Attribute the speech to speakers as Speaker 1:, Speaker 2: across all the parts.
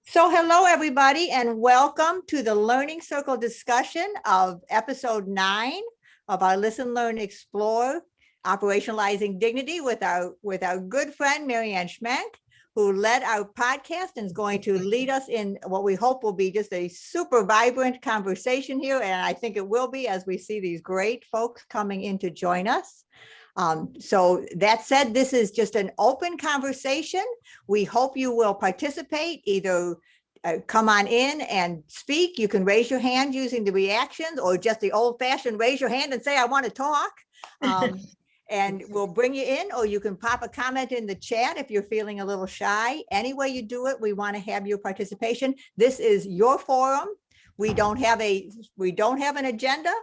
Speaker 1: So hello, everybody, and welcome to the Learning Circle discussion of episode 9 of our Listen, Learn, Explore, Operationalizing Dignity with our good friend, Marianne Schmenk, who led our podcast and is going to lead us in what we hope will be just a super vibrant conversation here. And I think it will be as we see these great folks coming in to join us. So that said, this is just an open conversation. We hope you will participate, either come on in and speak. You can raise your hand using the reactions, or just the old fashioned raise your hand and say, I want to talk. And we'll bring you in, or you can pop a comment in the chat if you're feeling a little shy. Any way you do it, we want to have your participation. This is your forum. We don't have an agenda.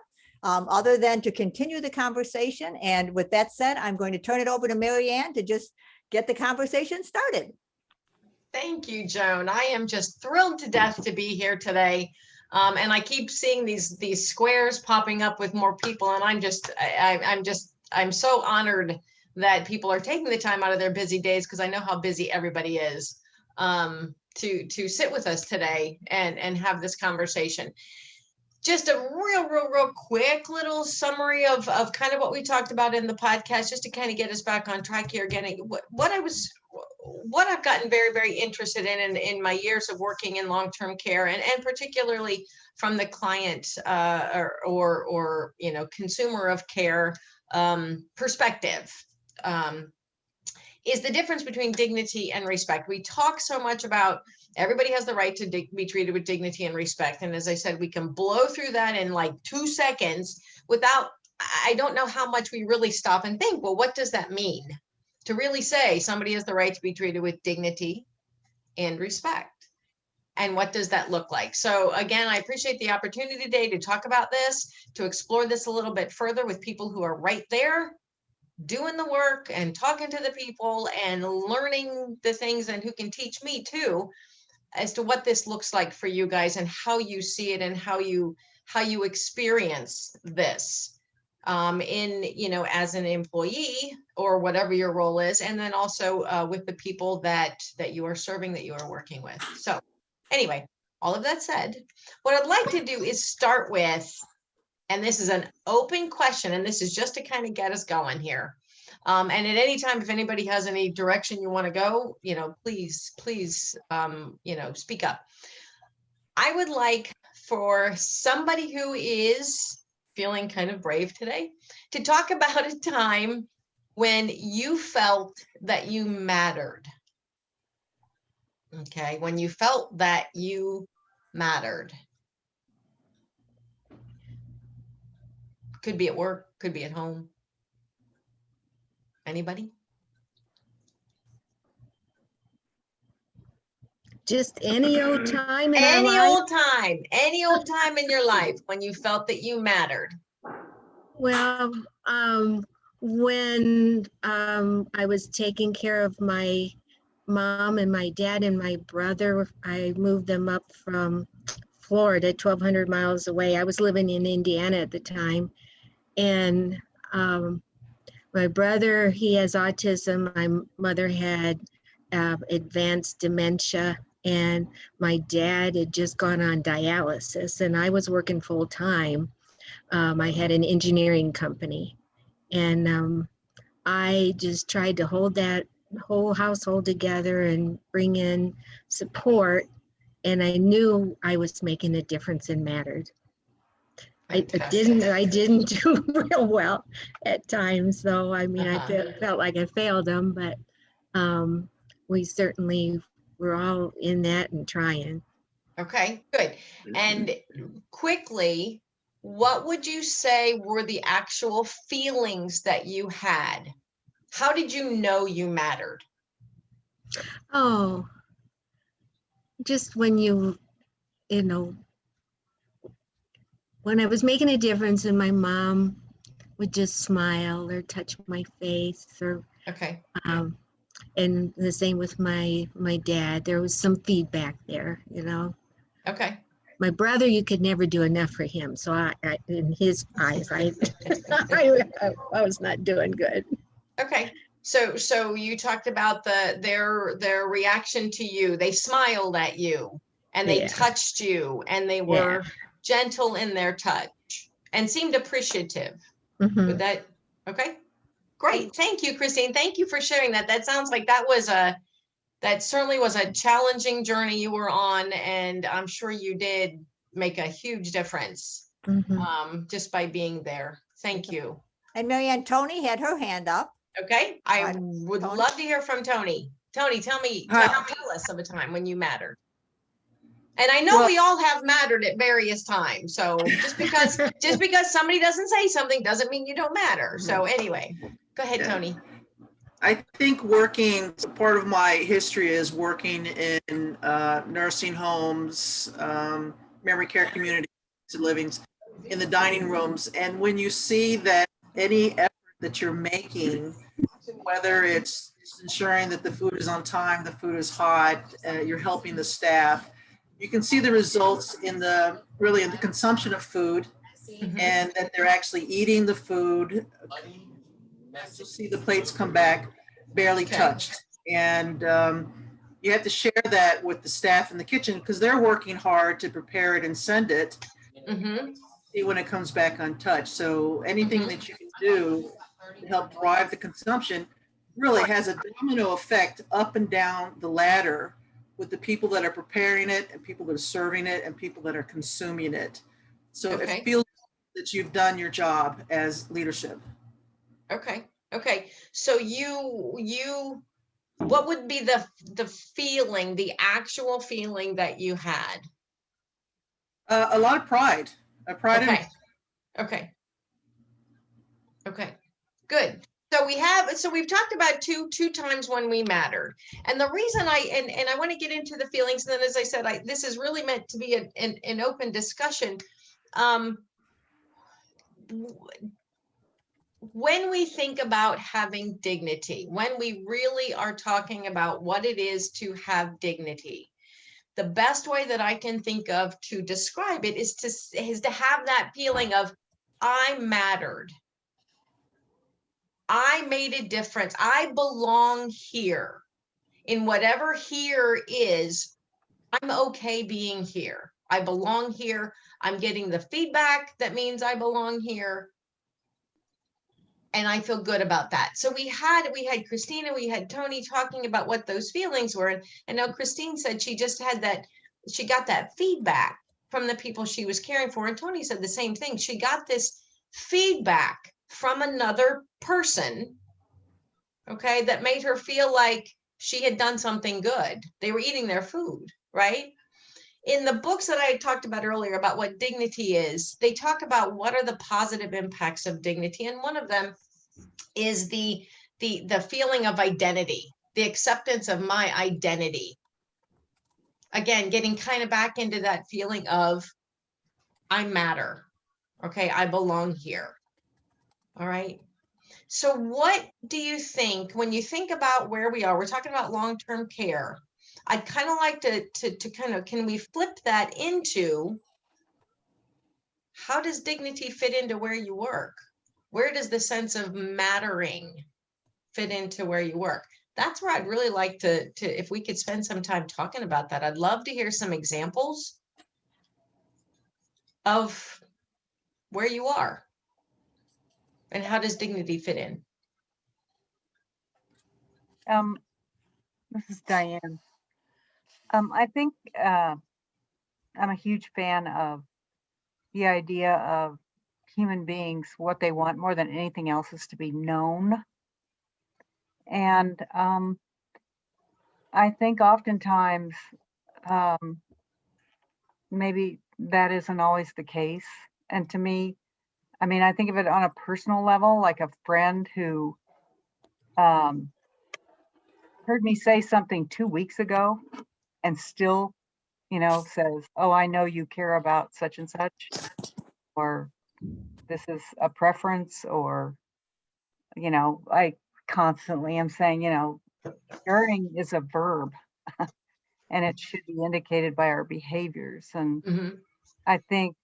Speaker 1: Other than to continue the conversation. And with that said, I'm going to turn it over to Marianne to just get the conversation started.
Speaker 2: Thank you, Joan. I am just thrilled to death to be here today. And I keep seeing these squares popping up with more people. And I'm so honored that people are taking the time out of their busy days, because I know how busy everybody is, to sit with us today and have this conversation. Just a real quick little summary of kind of what we talked about in the podcast, just to kind of get us back on track here again. What I've gotten very interested in my years of working in long-term care, and particularly from the client or consumer of care perspective, is the difference between dignity and respect. We talk so much about everybody has the right to be treated with dignity and respect. And as I said, we can blow through that in like 2 seconds I don't know how much we really stop and think, well, what does that mean? To really say somebody has the right to be treated with dignity and respect. And what does that look like? So again, I appreciate the opportunity today to talk about this, to explore this a little bit further with people who are right there, doing the work and talking to the people and learning the things, and who can teach me too, as to what this looks like for you guys and how you see it and how you experience this as an employee or whatever your role is, and then also with the people that you are serving, that you are working with. So anyway, all of that said, what I'd like to do is start with, and this is an open question, and this is just to kind of get us going here. And at any time, if anybody has any direction you want to go, please, speak up. I would like for somebody who is feeling kind of brave today to talk about a time when you felt that you mattered. Okay, when you felt that you mattered. Could be at work, could be at home. Anybody?
Speaker 3: Just any old time in
Speaker 2: any old time in your life when you felt that you mattered.
Speaker 3: Well, when I was taking care of my mom and my dad and my brother, I moved them up from Florida, 1,200 miles away. I was living in Indiana at the time. And my brother, he has autism. My mother had advanced dementia, and my dad had just gone on dialysis, and I was working full time. I had an engineering company, and I just tried to hold that whole household together and bring in support, and I knew I was making a difference and mattered. I didn't do real well at times, though. I mean, I felt like I failed them, but we certainly were all in that and trying.
Speaker 2: Okay, good. And quickly, what would you say were the actual feelings that you had? How did you know you mattered?
Speaker 3: Oh, just when when I was making a difference and my mom would just smile or touch my face, or
Speaker 2: okay.
Speaker 3: And the same with my dad. There was some feedback there,
Speaker 2: Okay.
Speaker 3: My brother, you could never do enough for him. So I in his eyes, I was not doing good.
Speaker 2: Okay. So you talked about their reaction to you. They smiled at you and they
Speaker 3: Yeah.
Speaker 2: touched you and they were gentle in their touch and seemed appreciative.
Speaker 3: Mhm.
Speaker 2: Would that, okay? Great. Thank you, Christine. Thank you for sharing that. That sounds like that certainly was a challenging journey you were on, and I'm sure you did make a huge difference
Speaker 3: Mhm.
Speaker 2: just by being there. Thank you.
Speaker 1: And Marianne, Tony had her hand up.
Speaker 2: Okay, I
Speaker 1: Right.
Speaker 2: would
Speaker 1: Tony?
Speaker 2: love to hear from Tony. Tony, tell us of a time when you mattered. And I know
Speaker 4: Well-
Speaker 2: we all have mattered at various times. So just because somebody doesn't say something doesn't mean you don't matter. So anyway, go ahead,
Speaker 4: Yeah.
Speaker 2: Tony.
Speaker 4: I think part of my history is working in nursing homes, memory care communities, livings, in the dining rooms. And when you see that any effort that you're making, whether it's ensuring that the food is on time, the food is hot, you're helping the staff, you can see the results in the consumption of food, and that they're actually eating the food. You see the plates come back barely
Speaker 2: Okay.
Speaker 4: touched. And you have to share that with the staff in the kitchen because they're working hard to prepare it and send it. See when it comes back untouched. So anything that you can do to help drive the consumption really has a domino effect up and down the ladder with the people that are preparing it and people that are serving it and people that are consuming it. So
Speaker 2: Okay.
Speaker 4: it feels that you've done your job as leadership.
Speaker 2: Okay. Okay. So what would be the feeling, the actual feeling that you had?
Speaker 4: A lot of pride.
Speaker 2: Okay. Okay. Okay. Good. So we've talked about two times when we mattered. And the reason and I want to get into the feelings, and then as I said, this is really meant to be an open discussion. When we think about having dignity, when we really are talking about what it is to have dignity, the best way that I can think of to describe it is to have that feeling of I mattered. I made a difference. I belong here. In whatever here is, I'm okay being here. I belong here. I'm getting the feedback that means I belong here. And I feel good about that. So we had Christina, we had Tony talking about what those feelings were. And now Christine said she just had she got that feedback from the people she was caring for. And Tony said the same thing. She got this feedback from another person, okay, that made her feel like she had done something good. They were eating their food, right? In the books that I talked about earlier about what dignity is, they talk about what are the positive impacts of dignity. And one of them is the feeling of identity, the acceptance of my identity. Again, getting kind of back into that feeling of I matter. Okay, I belong here. All right. So what do you think when you think about where we are? We're talking about long-term care. I'd kind of like to kind of, can we flip that into how does dignity fit into where you work? Where does the sense of mattering fit into where you work? That's where I'd really like to if we could spend some time talking about that. I'd love to hear some examples of where you are and how does dignity fit in.
Speaker 5: This is Diane. I think I'm a huge fan of the idea of human beings. What they want more than anything else is to be known. And I think oftentimes maybe that isn't always the case. And to me, I mean, I think of it on a personal level, like a friend who heard me say something 2 weeks ago and still, says, oh, I know you care about such and such, or this is a preference, or, I constantly am saying, caring is a verb and it should be indicated by our behaviors. And I think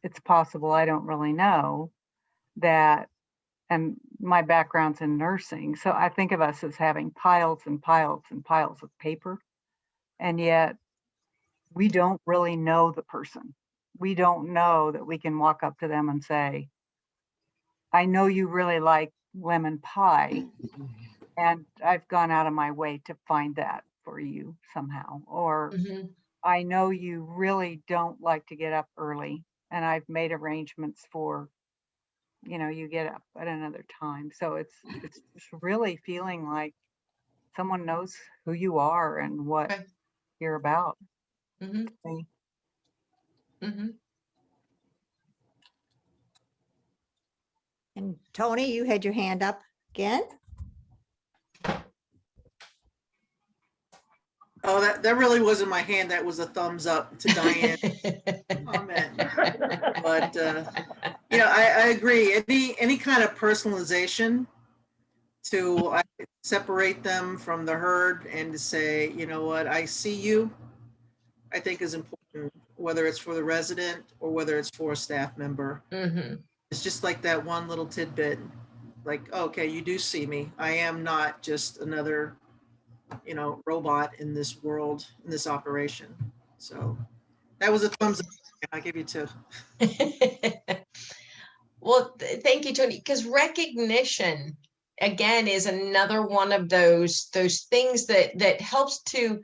Speaker 5: it's possible, I don't really know, that and my background's in nursing. So I think of us as having piles and piles and piles of paper. And yet we don't really know the person. We don't know that we can walk up to them and say, I know you really like lemon pie, and I've gone out of my way to find that for you somehow. Or
Speaker 2: Mhm.
Speaker 5: I know you really don't like to get up early, and I've made arrangements for, you get up at another time. So it's just really feeling like someone knows who you are and what
Speaker 2: Okay.
Speaker 5: you're about.
Speaker 2: Mhm.
Speaker 5: Okay.
Speaker 2: Mhm.
Speaker 1: And Tony, you had your hand up again?
Speaker 4: Oh, that really wasn't my hand. That was a thumbs up to Diane comment. But I agree. Any kind of personalization to separate them from the herd and to say, you know what, I see you, I think is important, whether it's for the resident or whether it's for a staff member.
Speaker 2: Mhm.
Speaker 4: It's just like that one little tidbit, like, okay, you do see me. I am not just another, robot in this world, in this operation. So that was a thumbs up. I'll give you two.
Speaker 2: Well, thank you, Tony, because recognition again is another one of those things that helps to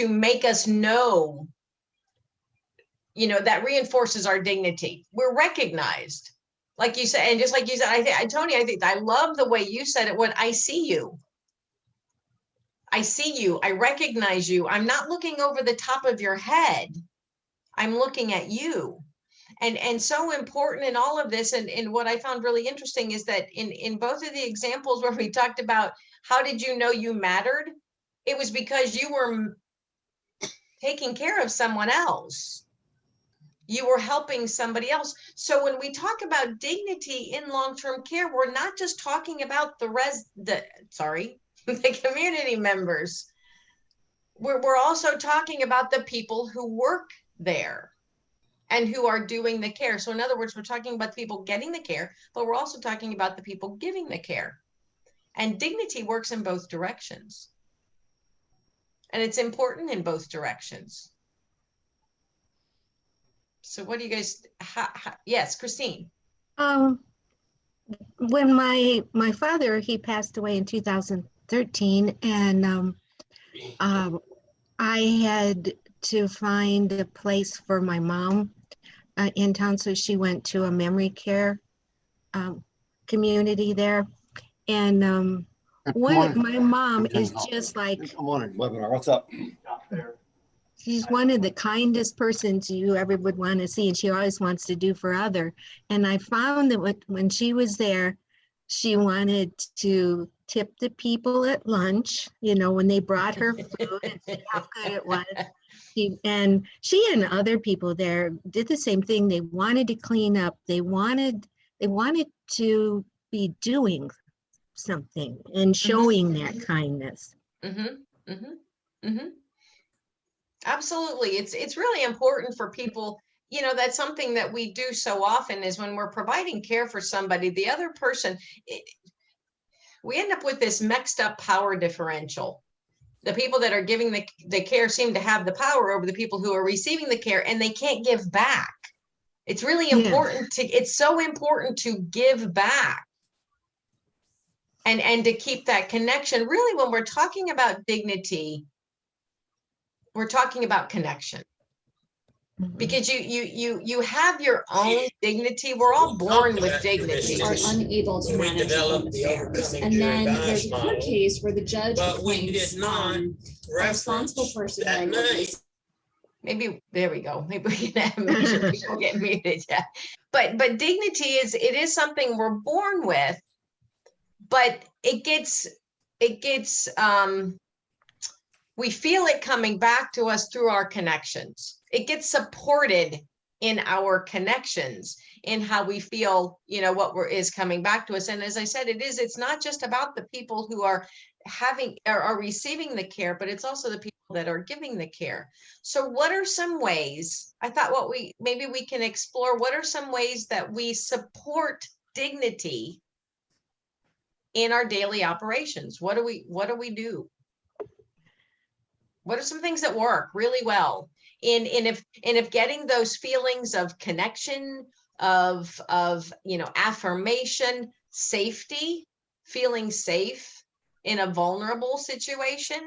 Speaker 2: make us know, that reinforces our dignity. We're recognized, like you said, and just like you said, Tony, I love the way you said it. When I see you, I recognize you. I'm not looking over the top of your head. I'm looking at you. And so important in all of this, and what I found really interesting is that in both of the examples where we talked about how did you know you mattered, it was because you were taking care of someone else. You were helping somebody else. So when we talk about dignity in long-term care, we're not just talking about the community members. We're also talking about the people who work there and who are doing the care. So in other words, we're talking about the people getting the care, but we're also talking about the people giving the care. And dignity works in both directions. And it's important in both directions. So what do you guys, yes, Christine.
Speaker 3: When my father, he passed away in 2013, and I had to find a place for my mom in town, so she went to a memory care community there. And my mom is just like,
Speaker 6: Good morning, webinar. What's up?
Speaker 3: she's one of the kindest persons you ever would want to see, and she always wants to do for other. And I found that when she was there, she wanted to tip the people at lunch, when they brought her food and see how good it was. She and other people there did the same thing. They wanted to clean up. They wanted to be doing something and showing that kindness.
Speaker 2: Mm-hmm, mm-hmm, mm-hmm. Absolutely. It's really important for people, that's something that we do so often is when we're providing care for somebody, the other person, we end up with this mixed up power differential. The people that are giving the care seem to have the power over the people who are receiving the care, and they can't give back. It's really important it's so important to give back and to keep that connection. Really, when we're talking about dignity, we're talking about connection. Because you have your own dignity. We're all born with dignity.
Speaker 7: Are unable to manage their own affairs. And then there's a court case where the judge appoints a responsible person.
Speaker 2: Maybe there we go. Maybe we can make sure people get muted. Yeah. But dignity is something we're born with, but it gets we feel it coming back to us through our connections. It gets supported in our connections, in how we feel, what is coming back to us. And as I said, it's not just about the people who are receiving the care, but it's also the people that are giving the care. So what are some ways, I thought maybe we can explore, what are some ways that we support dignity in our daily operations? What do we do? What are some things that work really well? And if getting those feelings of connection, of affirmation, safety, feeling safe in a vulnerable situation.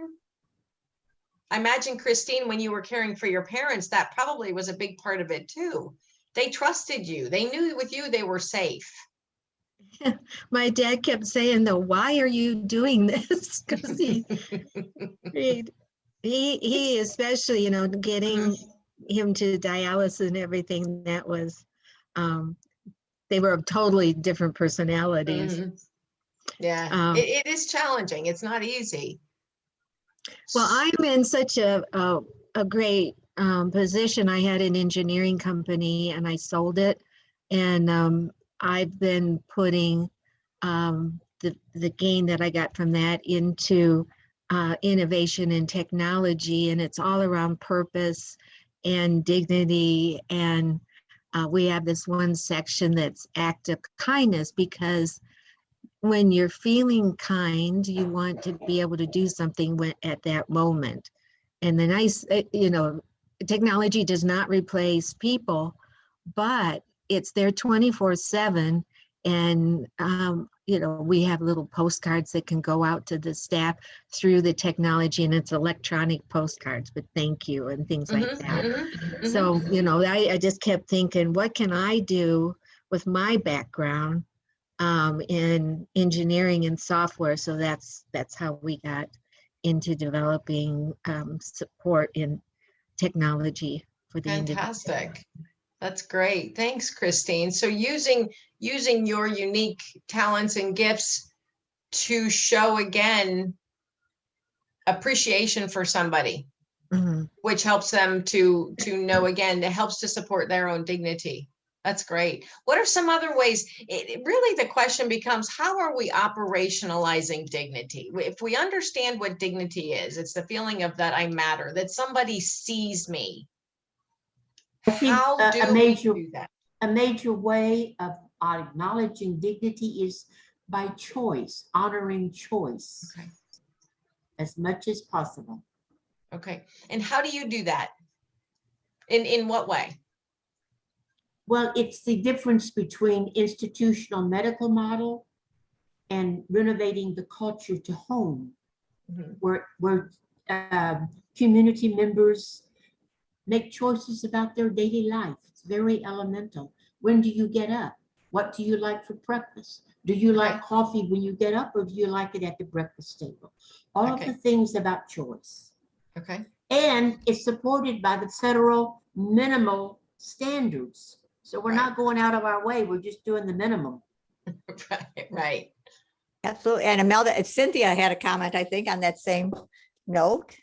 Speaker 2: I imagine, Christine, when you were caring for your parents, that probably was a big part of it too. They trusted you. They knew with you they were safe.
Speaker 3: My dad kept saying, though, why are you doing this? Because he especially, getting him to dialysis and everything, that was, they were of totally different personalities.
Speaker 2: Yeah, it is challenging. It's not easy.
Speaker 3: Well, I'm in such a great position. I had an engineering company and I sold it. And I've been putting the gain that I got from that into innovation and technology. And it's all around purpose and dignity. And we have this one section that's act of kindness, because when you're feeling kind, you want to be able to do something at that moment. And the nice, technology does not replace people, but it's there 24/7. And, we have little postcards that can go out to the staff through the technology, and it's electronic postcards, but thank you and things like that. So, I just kept thinking, what can I do with my background in engineering and software? So that's how we got into developing support in technology for the
Speaker 2: Fantastic.
Speaker 3: individual.
Speaker 2: That's great. Thanks, Christine. So using your unique talents and gifts to show again appreciation for somebody, which helps them to know again, it helps to support their own dignity. That's great. What are some other ways? Really, the question becomes, how are we operationalizing dignity? If we understand what dignity is, it's the feeling of that I matter, that somebody sees me.
Speaker 6: I think
Speaker 2: How do we do that?
Speaker 6: A major way of acknowledging dignity is by choice, honoring choice as much as possible.
Speaker 2: Okay. And how do you do that? In what way?
Speaker 6: Well, it's the difference between institutional medical model and renovating the culture to home, where community members make choices about their daily life. It's very elemental. When do you get up? What do you like for breakfast? Do you like coffee when you get up, or do you like it at the breakfast table? All of the things about choice. Okay. And it's supported by the federal minimal standards. So we're not going out of our way. We're just doing the minimum.
Speaker 2: Right.
Speaker 1: Absolutely. And Imelda, Cynthia had a comment, I think, on that same note.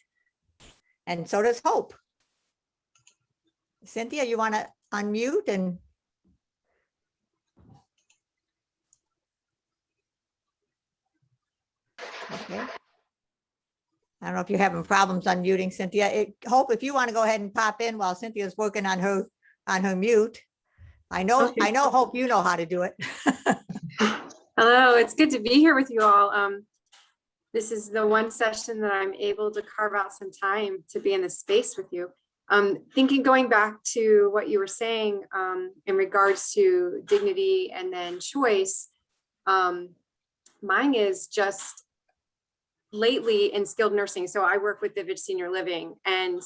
Speaker 1: And so does Hope. Cynthia, you want to unmute and. Okay. I don't know if you're having problems unmuting, Cynthia. Hope, if you want to go ahead and pop in while Cynthia's working on her mute. I know, Hope, you know how to do it.
Speaker 8: Hello, it's good to be here with you all. This is the one session that I'm able to carve out some time to be in this space with you. Going back to what you were saying in regards to dignity and then choice, mine is just lately in skilled nursing. So I work with Vivid Senior Living, and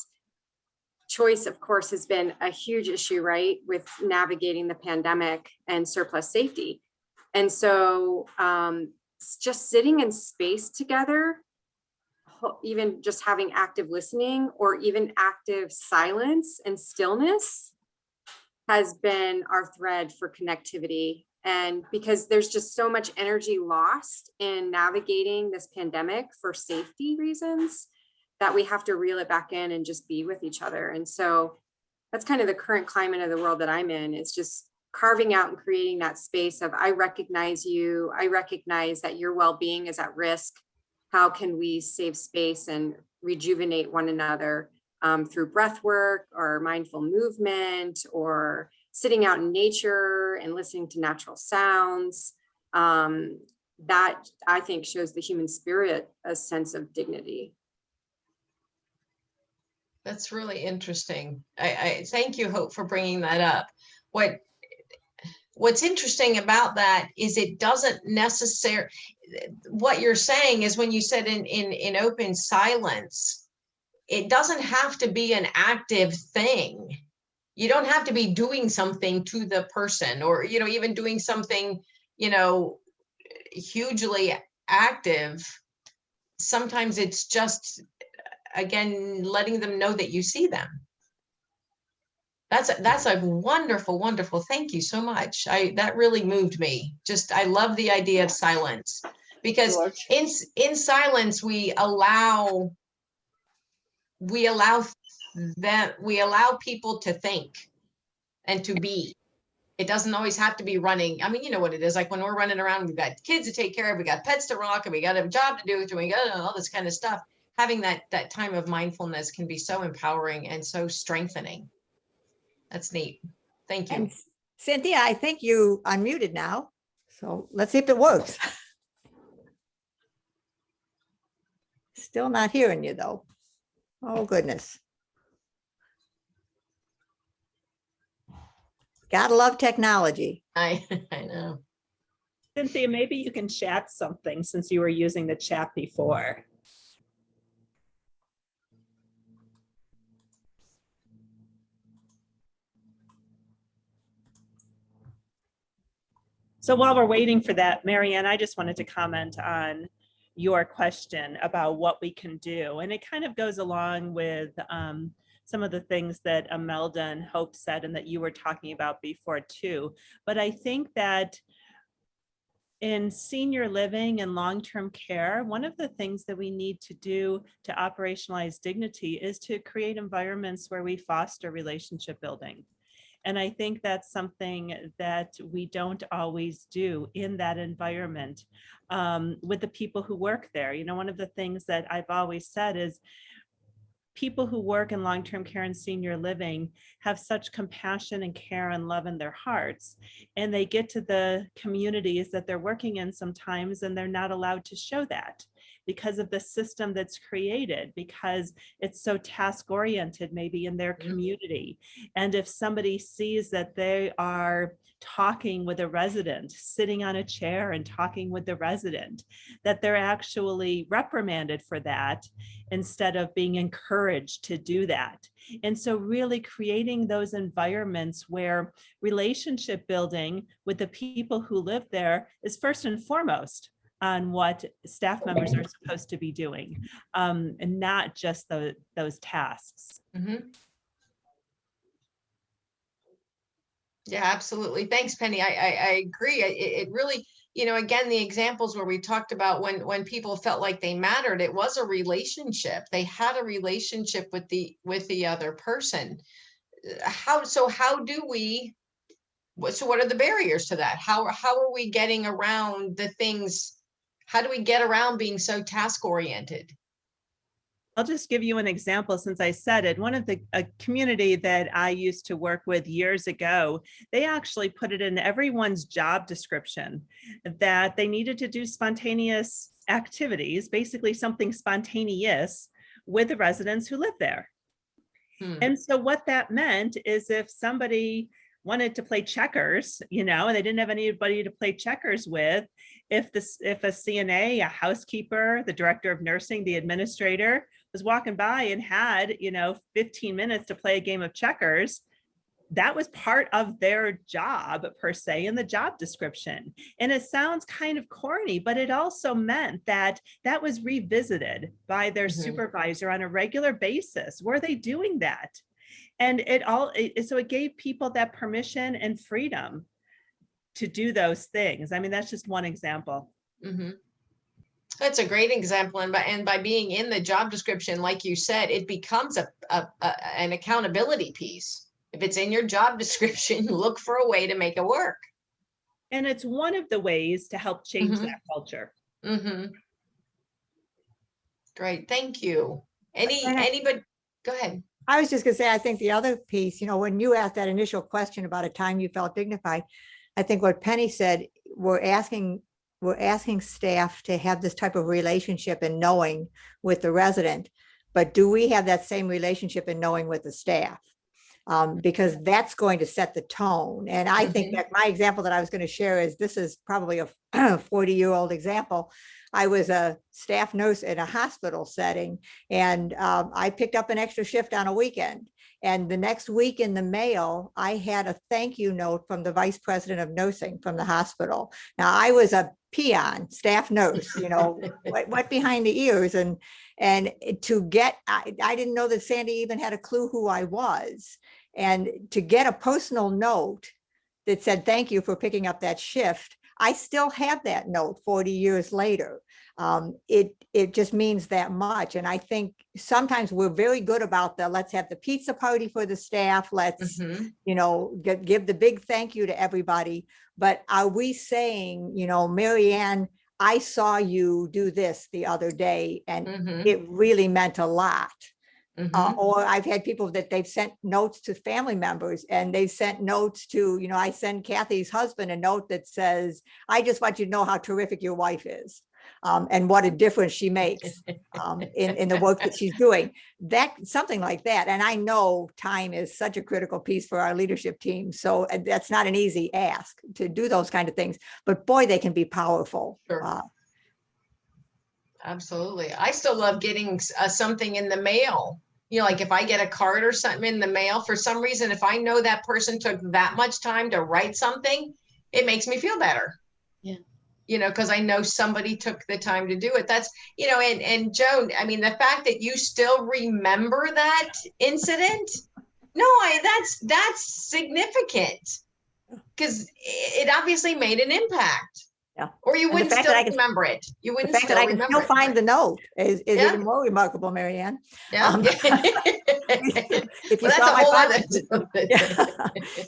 Speaker 8: choice, of course, has been a huge issue, right, with navigating the pandemic and surplus safety. And so just sitting in space together, even just having active listening or even active silence and stillness has been our thread for connectivity. And because there's just so much energy lost in navigating this pandemic for safety reasons that we have to reel it back in and just be with each other. And so that's kind of the current climate of the world that I'm in. It's just carving out and creating that space of, I recognize you. I recognize that your well-being is at risk. How can we save space and rejuvenate one another through breath work or mindful movement or sitting out in nature and listening to natural sounds, that I think shows the human spirit a sense of dignity.
Speaker 2: That's really interesting. I thank you, Hope, for bringing that up. What's interesting about that is it doesn't necessarily, what you're saying is when you said in open silence, it doesn't have to be an active thing. You don't have to be doing something to the person, or, you know, even doing something, you know, hugely active. Sometimes it's just, again, letting them know that you see them. That's a wonderful, wonderful. Thank you so much. That really moved me. Just, I love the idea of silence, because in silence, we allow people to think and to be. It doesn't always have to be running. I mean, you know what it is like when we're running around, we've got kids to take care of, we got pets to rock, and we got a job to do, and we got all this kind of stuff. Having that time of mindfulness can be so empowering and so strengthening. That's neat. Thank you.
Speaker 1: And Cynthia, I think you unmuted now. So let's see if it works. Still not hearing you though. Oh, goodness. Gotta love technology.
Speaker 2: I know.
Speaker 9: Cynthia, maybe you can chat something since you were using the chat before. So while we're waiting for that, Marianne, I just wanted to comment on your question about what we can do. And it kind of goes along with some of the things that Imelda and Hope said and that you were talking about before too. But I think that in senior living and long-term care, one of the things that we need to do to operationalize dignity is to create environments where we foster relationship building. And I think that's something that we don't always do in that environment with the people who work there. You know, one of the things that I've always said is people who work in long-term care and senior living have such compassion and care and love in their hearts. And they get to the communities that they're working in sometimes, and they're not allowed to show that because of the system that's created, because it's so task-oriented maybe in their community. And if somebody sees that they are talking with a resident, sitting on a chair and talking with the resident, that they're actually reprimanded for that instead of being encouraged to do that. And so really creating those environments where relationship building with the people who live there is first and foremost on what staff members are supposed to be doing, and not just those tasks.
Speaker 2: Mm-hmm. Yeah, absolutely. Thanks, Penny. I agree. It really, you know, again, the examples where we talked about when people felt like they mattered, it was a relationship. They had a relationship with the other person. So what are the barriers to that? How are we getting around the things? How do we get around being so task oriented?
Speaker 9: I'll just give you an example since I said it. One of a community that I used to work with years ago, they actually put it in everyone's job description that they needed to do spontaneous activities, basically something spontaneous with the residents who live there. And so what that meant is if somebody wanted to play checkers, you know, and they didn't have anybody to play checkers with, if a CNA, a housekeeper, the director of nursing, the administrator was walking by and had, you know, 15 minutes to play a game of checkers, that was part of their job per se in the job description. And it sounds kind of corny, but it also meant that that was revisited by their supervisor on a regular basis. Were they doing that? And so it gave people that permission and freedom to do those things. I mean, that's just one example.
Speaker 2: Mm-hmm. That's a great example. And by being in the job description, like you said, it becomes an accountability piece. If it's in your job description, look for a way to make it work.
Speaker 9: And it's one of the ways to help change that culture.
Speaker 2: Mm-hmm. Great, thank you. Anybody, go ahead.
Speaker 1: I was just gonna say, I think the other piece, you know, when you asked that initial question about a time you felt dignified, I think what Penny said, we're asking we're asking staff to have this type of relationship and knowing with the resident, but do we have that same relationship and knowing with the staff? Because that's going to set the tone. And I think that my example that I was going to share is, this is probably a 40-year-old example. I was a staff nurse in a hospital setting, and I picked up an extra shift on a weekend. And the next week in the mail, I had a thank you note from the vice president of nursing from the hospital. Now, I was a peon, staff nurse, you know, wet behind the ears. And to get, I didn't know that Sandy even had a clue who I was. And to get a personal note that said, thank you for picking up that shift, I still have that note 40 years later. It just means that much. And I think sometimes we're very good about the, let's have the pizza party for the staff. Let's, you know, give the big thank you to everybody. But are we saying, you know, Marianne, I saw you do this the other day, and it really meant a lot. Or I've had people that they've sent notes to family members, and they've sent notes to, you know, I send Kathy's husband a note that says, I just want you to know how terrific your wife is. And what a difference she makes in the work that she's doing. That, something like that. And I know time is such a critical piece for our leadership team. So that's not an easy ask to do those kind of things, but boy, they can be powerful.
Speaker 2: Sure. Absolutely. I still love getting something in the mail. You know, like if I get a card or something in the mail, for some reason, if I know that person took that much time to write something, it makes me feel better.
Speaker 6: Yeah.
Speaker 2: You know, because I know somebody took the time to do it. That's, you know, and Joan, I mean, the fact that you still remember that incident, no, that's significant, because it obviously made an impact.
Speaker 1: Yeah.
Speaker 2: Or you wouldn't still remember it. You wouldn't
Speaker 1: still remember it. The fact that I can still find the note is even more remarkable, Marianne.
Speaker 2: Yeah.
Speaker 1: If you saw my file.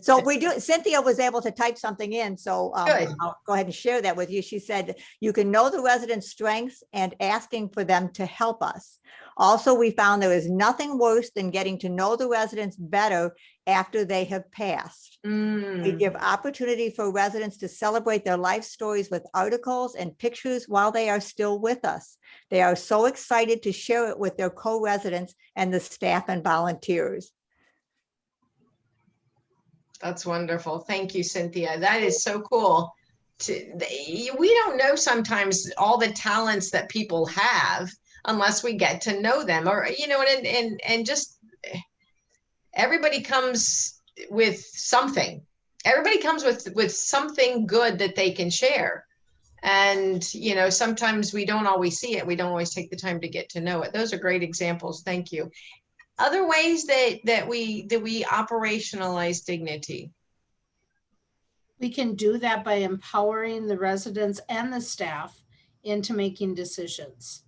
Speaker 1: So we do. Cynthia was able to type something in, so I'll go ahead and share that with you. She said, you can know the residents' strengths and asking for them to help us. Also, we found there is nothing worse than getting to know the residents better after they have passed. We give opportunity for residents to celebrate their life stories with articles and pictures while they are still with us. They are so excited to share it with their co-residents and the staff and volunteers.
Speaker 2: That's wonderful. Thank you, Cynthia. That is so cool. We don't know sometimes all the talents that people have unless we get to know them, or, you know, and just everybody comes with something. Everybody comes with something good that they can share. And, you know, sometimes we don't always see it. We don't always take the time to get to know it. Those are great examples. Thank you. Other ways that we operationalize dignity.
Speaker 10: We can do that by empowering the residents and the staff into making decisions.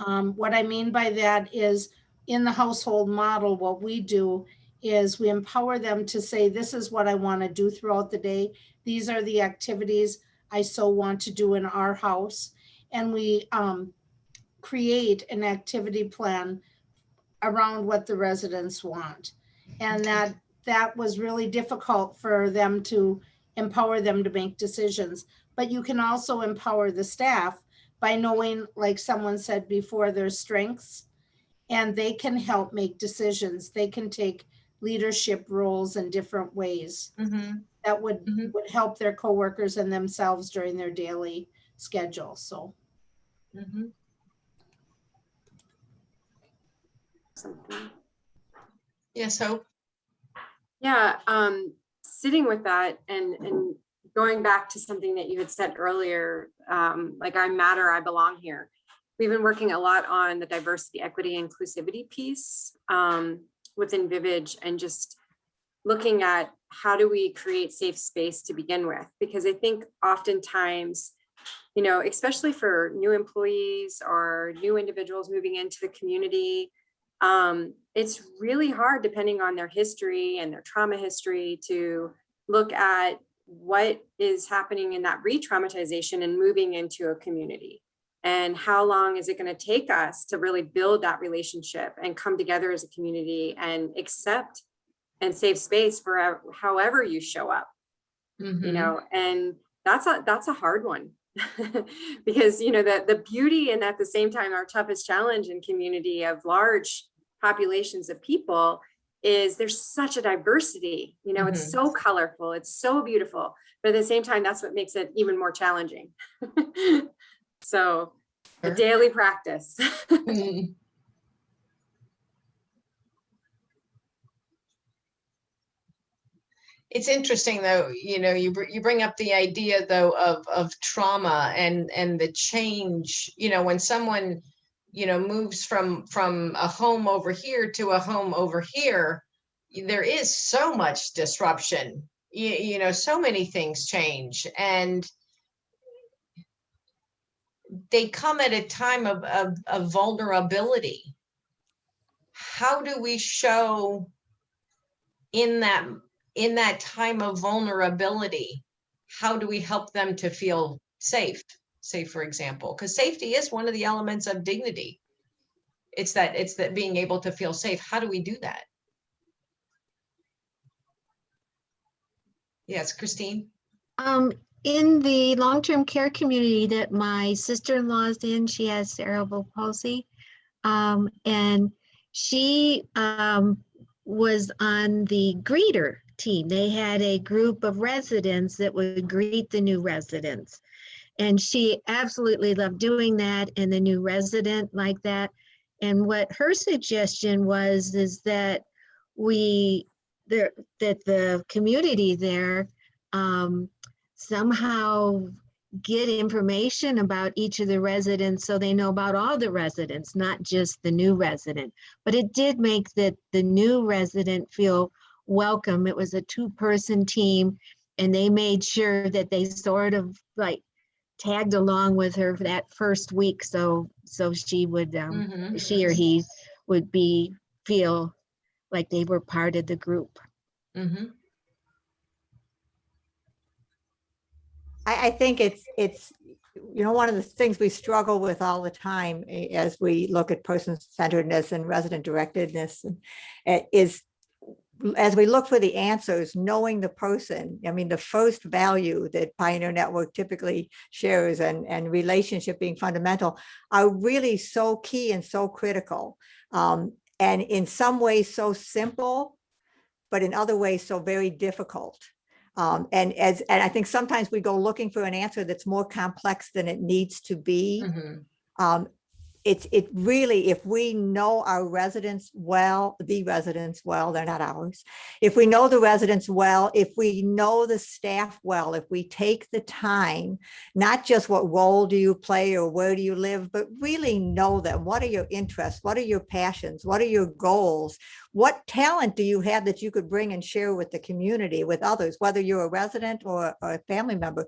Speaker 10: What I mean by that is, in the household model, what we do is we empower them to say, this is what I want to do throughout the day. These are the activities I so want to do in our house. And we create an activity plan around what the residents want. And that was really difficult for them to empower them to make decisions. But you can also empower the staff by knowing, like someone said before, their strengths, and they can help make decisions. They can take leadership roles in different ways that would help their coworkers and themselves during their daily schedule. So.
Speaker 2: Yes, Hope.
Speaker 8: Yeah, sitting with that and going back to something that you had said earlier, like I matter, I belong here. We've been working a lot on the diversity, equity, inclusivity piece within Vivage, and just looking at how do we create safe space to begin with? Because I think oftentimes, you know, especially for new employees or new individuals moving into the community, it's really hard, depending on their history and their trauma history, to look at what is happening in that re-traumatization and moving into a community. And how long is it going to take us to really build that relationship and come together as a community and accept and save space for however you show up, you know, and that's a hard one. Because, you know, the beauty and at the same time, our toughest challenge in community of large populations of people is there's such a diversity, you know, it's so colorful, it's so beautiful, but at the same time, that's what makes it even more challenging. So a daily practice.
Speaker 2: It's interesting though, you know, you bring up the idea though of trauma and the change, you know, when someone, you know, moves from a home over here to a home over here, there is so much disruption, you know, so many things change, and they come at a time of vulnerability. How do we show in that time of vulnerability, how do we help them to feel safe, say, for example, because safety is one of the elements of dignity. It's that being able to feel safe. How do we do that? Yes, Christine.
Speaker 3: In the long-term care community that my sister-in-law is in, she has cerebral palsy. And she was on the greeter team. They had a group of residents that would greet the new residents. And she absolutely loved doing that, and the new resident like that. And what her suggestion was is that that the community there somehow get information about each of the residents so they know about all the residents, not just the new resident. But it did make the new resident feel welcome. It was a 2-person team, and they made sure that they sort of like tagged along with her for that first week, so she would she or he would feel like they were part of the group.
Speaker 1: I think it's, you know, one of the things we struggle with all the time as we look at person-centeredness and resident-directedness is, as we look for the answers, knowing the person. I mean, the first value that Pioneer Network typically shares and relationship being fundamental are really so key and so critical. And in some ways so simple, but in other ways so very difficult. And I think sometimes we go looking for an answer that's more complex than it needs to be. It really, if we know our residents well, the residents well, they're not ours. If we know the residents well, if we know the staff well, if we take the time, not just what role do you play or where do you live, but really know them. What are your interests? What are your passions? What are your goals? What talent do you have that you could bring and share with the community, with others, whether you're a resident or a family member?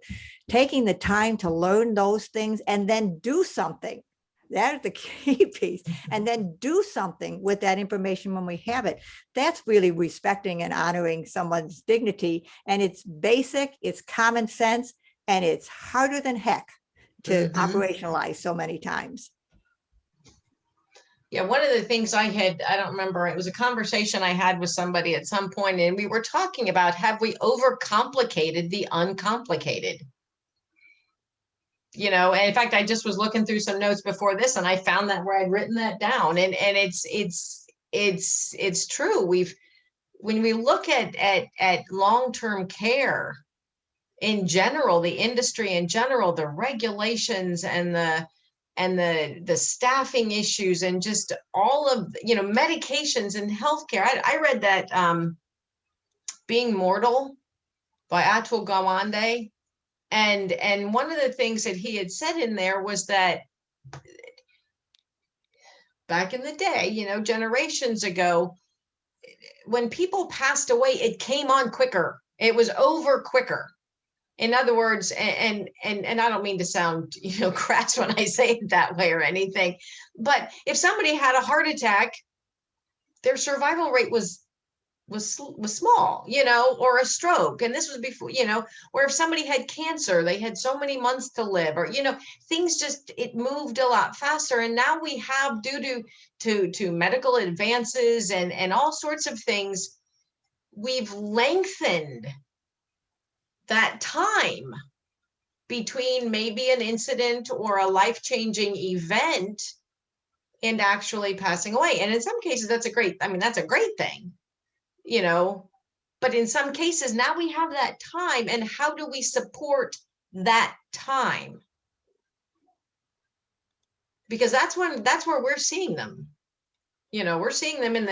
Speaker 1: Taking the time to learn those things and then do something. That's the key piece. And then do something with that information when we have it. That's really respecting and honoring someone's dignity. And it's basic, it's common sense, and it's harder than heck to operationalize so many times.
Speaker 2: Yeah, one of the things I don't remember, it was a conversation I had with somebody at some point, and we were talking about, have we overcomplicated the uncomplicated? You know, and in fact, I just was looking through some notes before this, and I found that where I'd written that down, and it's true. When we look at long-term care in general, the industry in general, the regulations and the staffing issues, and just all of, you know, medications and healthcare. I read that Being Mortal by Atul Gawande. And one of the things that he had said in there was that back in the day, you know, generations ago, when people passed away, it came on quicker. It was over quicker. In other words, and I don't mean to sound, you know, crass when I say it that way or anything, but if somebody had a heart attack, their survival rate was small, you know, or a stroke. And this was before, you know, or if somebody had cancer, they had so many months to live, or, you know, things just, it moved a lot faster. And now we have, due to medical advances and all sorts of things, we've lengthened that time between maybe an incident or a life-changing event and actually passing away. And in some cases, that's a great thing, you know, but in some cases now we have that time, and how do we support that time? Because that's where we're seeing them. You know, we're seeing them in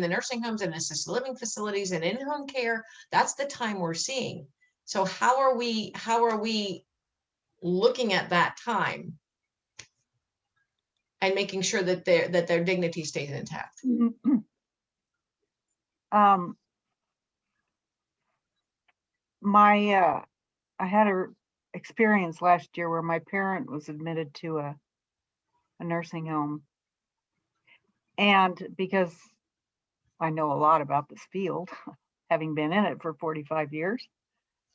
Speaker 2: the nursing homes and assisted living facilities and in-home care. That's the time we're seeing. So how are we looking at that time and making sure that their dignity stays intact?
Speaker 5: I had a experience last year where my parent was admitted to a nursing home. And because I know a lot about this field, having been in it for 45 years,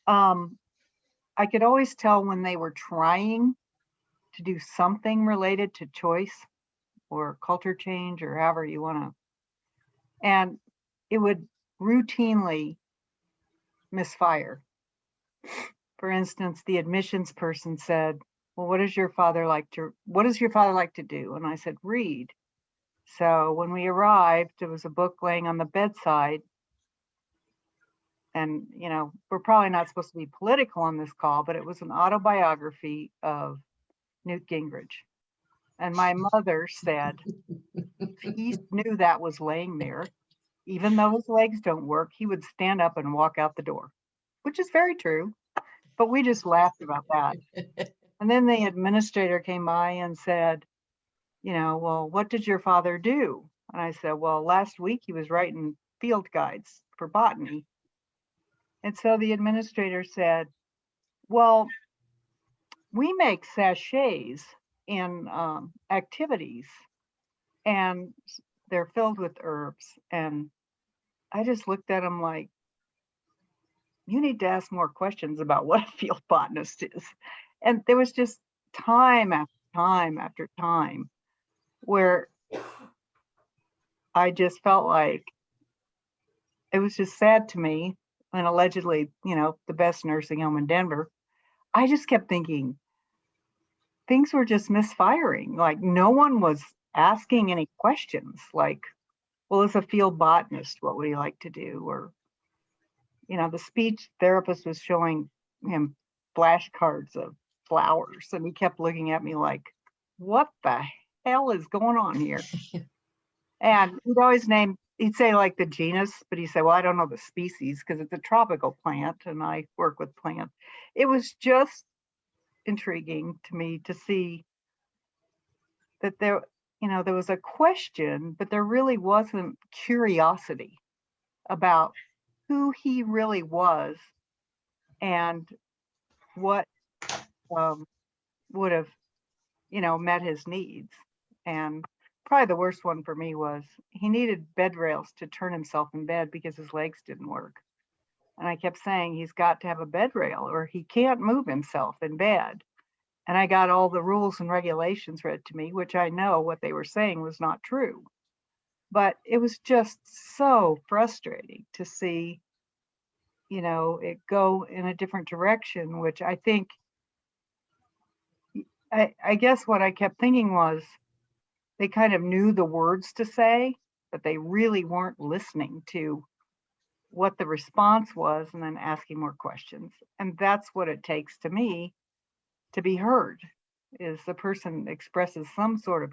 Speaker 5: I could always tell when they were trying to do something related to choice or culture change or however you want to, and it would routinely misfire. For instance, the admissions person said, well, what does your father like to do? And I said, read. So when we arrived, there was a book laying on the bedside. And, you know, we're probably not supposed to be political on this call, but it was an autobiography of Newt Gingrich. And my mother said, he knew that was laying there. Even though his legs don't work, he would stand up and walk out the door, which is very true. But we just laughed about that. And then the administrator came by and said, you know, well, what did your father do? And I said, well, last week he was writing field guides for botany. And so the administrator said, well, we make sachets in activities, and they're filled with herbs. And I just looked at him like, you need to ask more questions about what a field botanist is. And there was just time after time after time where I just felt like it was just sad to me. And allegedly, you know, the best nursing home in Denver, I just kept thinking things were just misfiring. Like no one was asking any questions like, well, as a field botanist, what would he like to do? Or, you know, the speech therapist was showing him flashcards of flowers, and he kept looking at me like, what the hell is going on here? And he'd say like the genus, but he'd say, well, I don't know the species because it's a tropical plant and I work with plants. It was just intriguing to me to see that there was a question, but there really wasn't curiosity about who he really was and what would have, met his needs. And probably the worst one for me was he needed bed rails to turn himself in bed because his legs didn't work. And I kept saying, he's got to have a bed rail or he can't move himself in bed. And I got all the rules and regulations read to me, which I know what they were saying was not true. But it was just so frustrating to see, it go in a different direction, which I think, I guess what I kept thinking was they kind of knew the words to say, but they really weren't listening to what the response was and then asking more questions. And that's what it takes to me to be heard, is the person expresses some sort of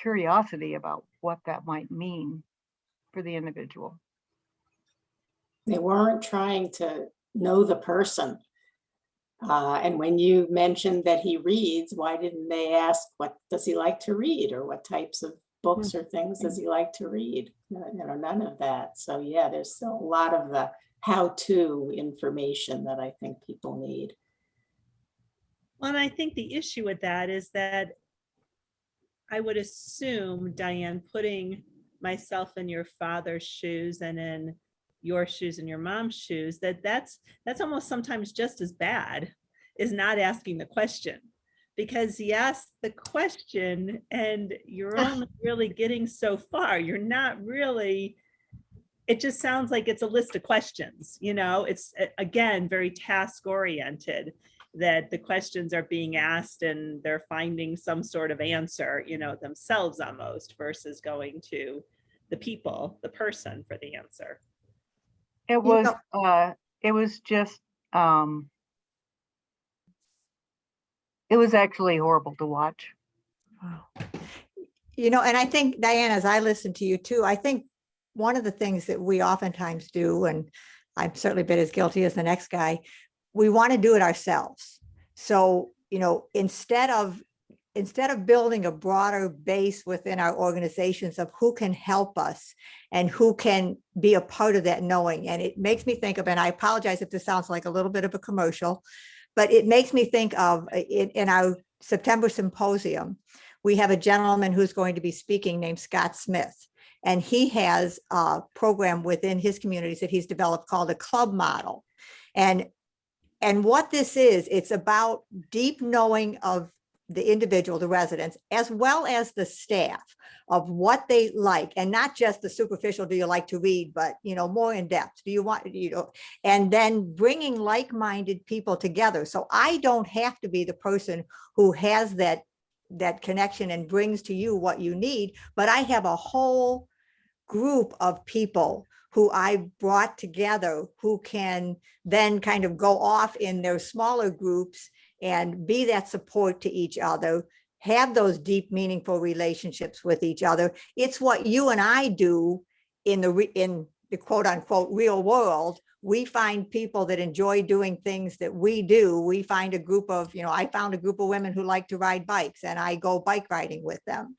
Speaker 5: curiosity about what that might mean for the individual.
Speaker 6: They weren't trying to know the person. And when you mentioned that he reads, why didn't they ask, what does he like to read? Or what types of books or things does he like to read? None of that. So yeah, there's still a lot of the how-to information that I think people need.
Speaker 9: Well, and I think the issue with that is that I would assume, Diane, putting myself in your father's shoes and in your shoes and your mom's shoes, that's almost sometimes just as bad as not asking the question. Because you ask the question and you're only really getting so far. You're not really, it just sounds like it's a list of questions, it's again, very task oriented. that the questions are being asked and they're finding some sort of answer, you know, themselves almost, versus going to the people, the person for the answer.
Speaker 5: It was just, it was actually horrible to watch.
Speaker 1: You know, and I think, Diane, as I listen to you too, I think one of the things that we oftentimes do, and I've certainly been as guilty as the next guy, we want to do it ourselves. So, you know, instead of building a broader base within our organizations of who can help us and who can be a part of that knowing. And it makes me think of, and I apologize if this sounds like a little bit of a commercial, but it makes me think of in our September symposium, we have a gentleman who's going to be speaking named Scott Smith. And he has a program within his communities that he's developed called a club model. And what this is, it's about deep knowing of the individual, the residents, as well as the staff, of what they like, and not just the superficial, do you like to read, but, you know, more in depth. Do you want, you know, and then bringing like-minded people together. So I don't have to be the person who has that connection and brings to you what you need, but I have a whole group of people who I brought together who can then kind of go off in their smaller groups and be that support to each other, have those deep, meaningful relationships with each other. It's what you and I do in the quote unquote real world. We find people that enjoy doing things that we do. We find a group of, you know, I found a group of women who like to ride bikes, and I go bike riding with them.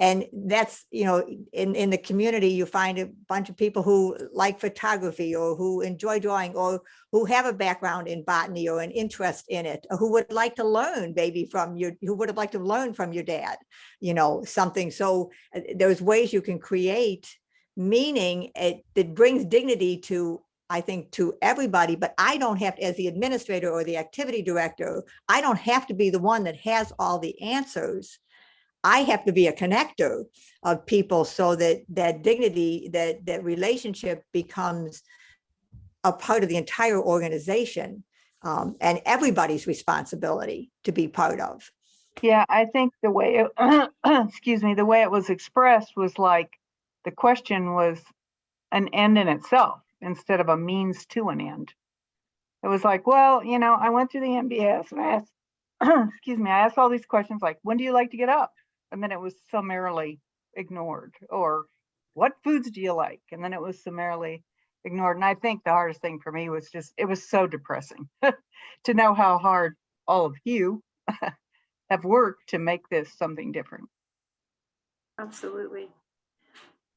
Speaker 1: And that's, you know, in the community, you find a bunch of people who like photography or who enjoy drawing or who have a background in botany or an interest in it, or who would like to learn maybe who would have liked to learn from your dad, you know, something. So there's ways you can create meaning that brings dignity to, I think, to everybody, but I don't have to, as the administrator or the activity director, I don't have to be the one that has all the answers. I have to be a connector of people so that dignity, that relationship becomes a part of the entire organization, and everybody's responsibility to be part of.
Speaker 5: Yeah, I think the way it, excuse me, the way it was expressed was like the question was an end in itself instead of a means to an end. It was like, well, you know, I went through the MBS and I asked, excuse me, I asked all these questions like, when do you like to get up? And then it was summarily ignored. Or what foods do you like? And then it was summarily ignored. And I think the hardest thing for me was just, it was so depressing to know how hard all of you have worked to make this something different.
Speaker 8: Absolutely.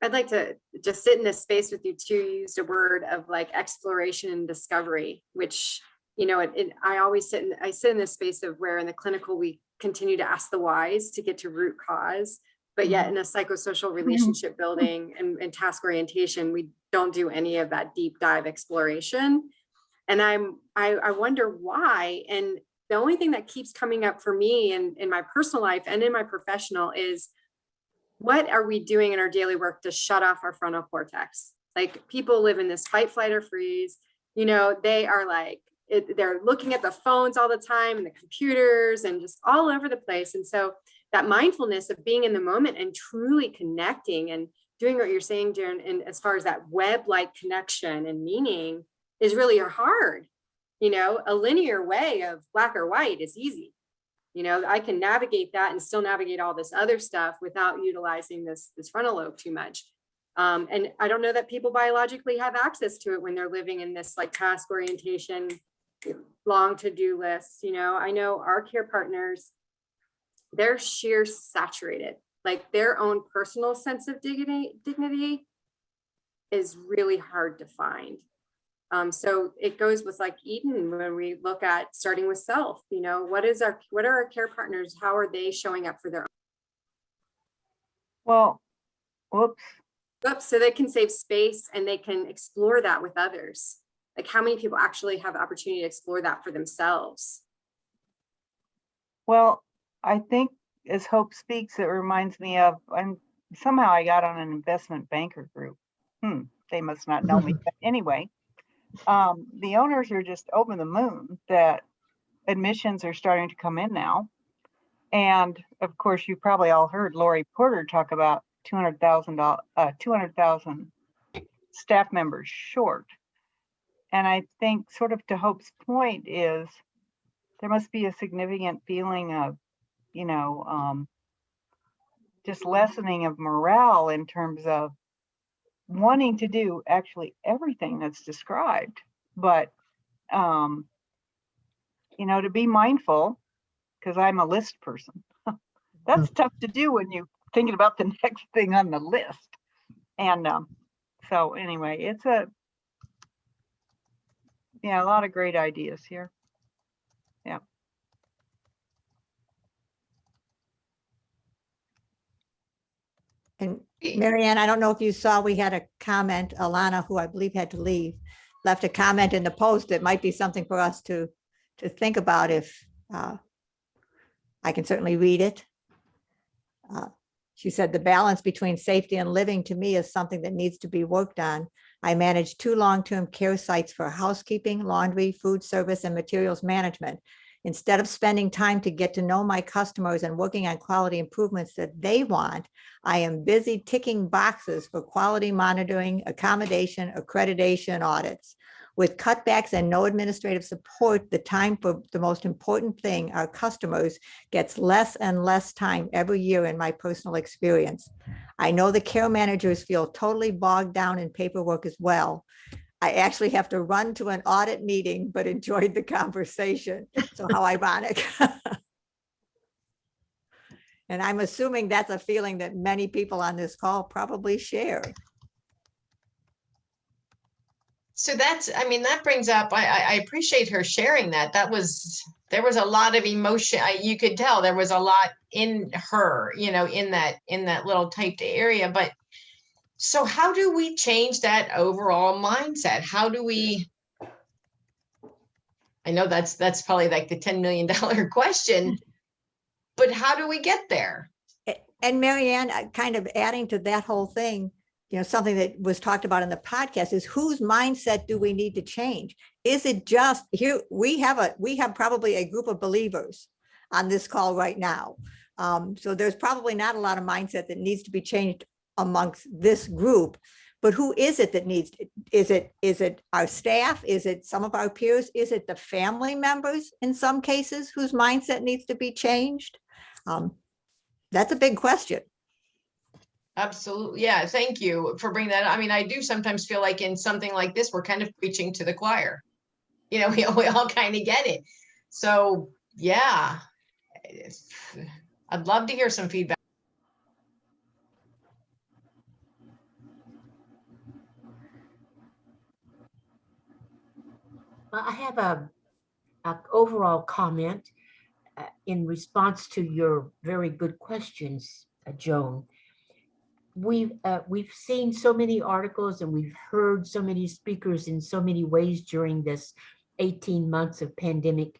Speaker 8: I'd like to just sit in this space with you too. You used a word of like exploration and discovery, which, you know, I sit in this space of where in the clinical, we continue to ask the whys to get to root cause, but yet in a psychosocial relationship building and task orientation, we don't do any of that deep dive exploration. And I wonder why. And the only thing that keeps coming up for me in my personal life and in my professional is, what are we doing in our daily work to shut off our frontal cortex? Like, people live in this fight, flight, or freeze. You know, they are like, they're looking at the phones all the time and the computers and just all over the place. And so that mindfulness of being in the moment and truly connecting and doing what you're saying, Darren, and as far as that web-like connection and meaning is really hard. You know, a linear way of black or white is easy. You know, I can navigate that and still navigate all this other stuff without utilizing this frontal lobe too much. And I don't know that people biologically have access to it when they're living in this like task orientation, long to-do lists. You know, I know our care partners, they're sheer saturated, like their own personal sense of dignity is really hard to find. So it goes with like Eden when we look at starting with self, you know, what are our care partners? How are they showing up for their own?
Speaker 5: Well, whoops.
Speaker 8: So they can save space and they can explore that with others. Like, how many people actually have the opportunity to explore that for themselves?
Speaker 5: Well, I think as Hope speaks, it reminds me of, somehow I got on an investment banker group. They must not know me, but anyway. The owners are just over the moon that admissions are starting to come in now. And of course, you probably all heard Lori Porter talk about 200,000 staff members short. And I think sort of to Hope's point is there must be a significant feeling of, you know, just lessening of morale in terms of wanting to do actually everything that's described, but you know, to be mindful, because I'm a list person. That's tough to do when you're thinking about the next thing on the list. And so anyway, it's a lot of great ideas here. Yeah.
Speaker 1: And Marianne, I don't know if you saw, we had a comment, Alana, who I believe had to leave, left a comment in the post that might be something for us to think about if I can certainly read it. She said, the balance between safety and living to me is something that needs to be worked on. I manage 2 long-term care sites for housekeeping, laundry, food service, and materials management. Instead of spending time to get to know my customers and working on quality improvements that they want, I am busy ticking boxes for quality monitoring, accommodation, accreditation, audits. With cutbacks and no administrative support, the time for the most important thing, our customers, gets less and less time every year in my personal experience. I know the care managers feel totally bogged down in paperwork as well. I actually have to run to an audit meeting, but enjoyed the conversation. So how ironic. And I'm assuming that's a feeling that many people on this call probably share.
Speaker 2: So that's, I mean, that brings up, I appreciate her sharing that. There was a lot of emotion. You could tell there was a lot in her, you know, in that little typed area. But so how do we change that overall mindset? How do we, I know that's probably like the $10 million question, but how do we get there?
Speaker 1: And Marianne, kind of adding to that whole thing, you know, something that was talked about in the podcast is whose mindset do we need to change? Is it just here? We have probably a group of believers on this call right now. So there's probably not a lot of mindset that needs to be changed amongst this group, but who is it that needs, is it our staff? Is it some of our peers? Is it the family members in some cases whose mindset needs to be changed? That's a big question.
Speaker 2: Absolutely. Yeah. Thank you for bringing that up. I mean, I do sometimes feel like in something like this, we're kind of preaching to the choir. You know, we all kind of get it. So yeah, I'd love to hear some feedback.
Speaker 6: Well, I have a overall comment in response to your very good questions, Joan. We've seen so many articles and we've heard so many speakers in so many ways during this 18 months of pandemic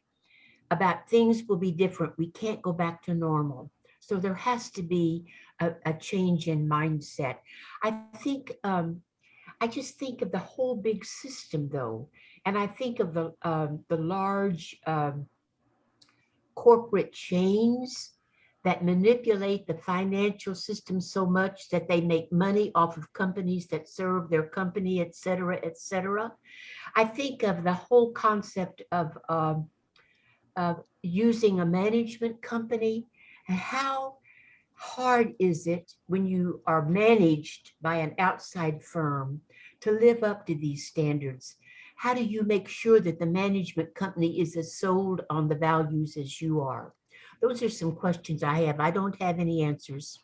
Speaker 6: about things will be different. We can't go back to normal. So there has to be a change in mindset. I think, I just think of the whole big system though. And I think of the large corporate chains that manipulate the financial system so much that they make money off of companies that serve their company, et cetera, et cetera. I think of the whole concept of using a management company. And how hard is it when you are managed by an outside firm to live up to these standards? How do you make sure that the management company is as sold on the values as you are? Those are some questions I have. I don't have any answers.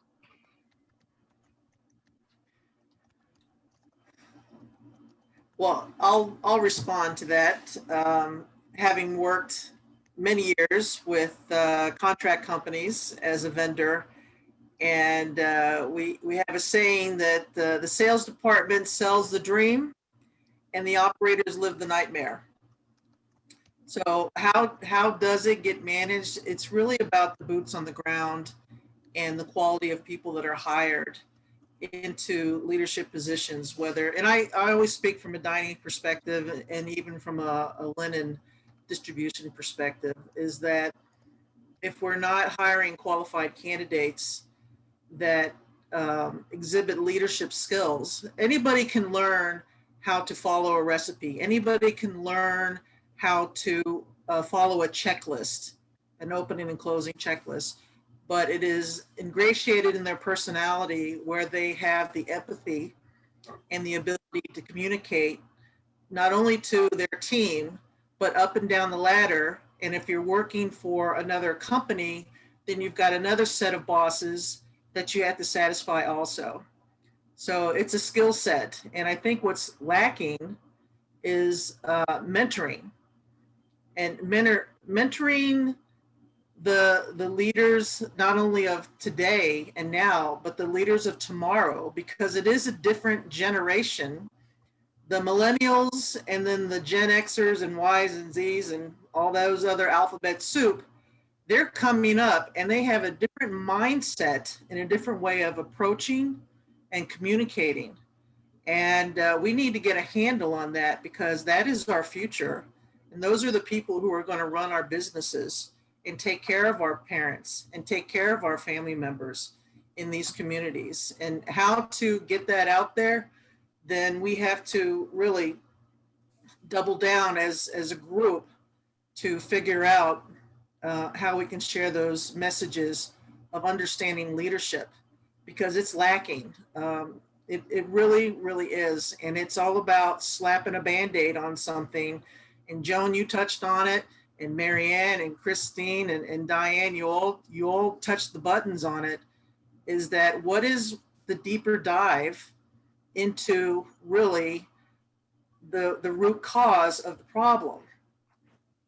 Speaker 4: Well, I'll respond to that. Having worked many years with contract companies as a vendor, and we have a saying that the sales department sells the dream and the operators live the nightmare. So how does it get managed? It's really about the boots on the ground and the quality of people that are hired into leadership positions, whether, and I always speak from a dining perspective and even from a linen distribution perspective is that if we're not hiring qualified candidates that exhibit leadership skills, anybody can learn how to follow a recipe. Anybody can learn how to follow a checklist, an opening and closing checklist, but it is ingratiated in their personality where they have the empathy and the ability to communicate not only to their team, but up and down the ladder. And if you're working for another company, then you've got another set of bosses that you have to satisfy also. So it's a skill set. And I think what's lacking is mentoring. And mentoring the leaders, not only of today and now, but the leaders of tomorrow, because it is a different generation. The millennials and then the Gen Xers and Ys and Zs and all those other alphabet soup, they're coming up and they have a different mindset and a different way of approaching and communicating. And we need to get a handle on that, because that is our future. And those are the people who are going to run our businesses and take care of our parents and take care of our family members in these communities. And how to get that out there, then we have to really double down as a group to figure out how we can share those messages of understanding leadership, because it's lacking. It really, really is. And it's all about slapping a Band-Aid on something. And Joan, you touched on it, and Marianne and Christine and Diane, you all touched the buttons on it, is that what is the deeper dive into really the root cause of the problem?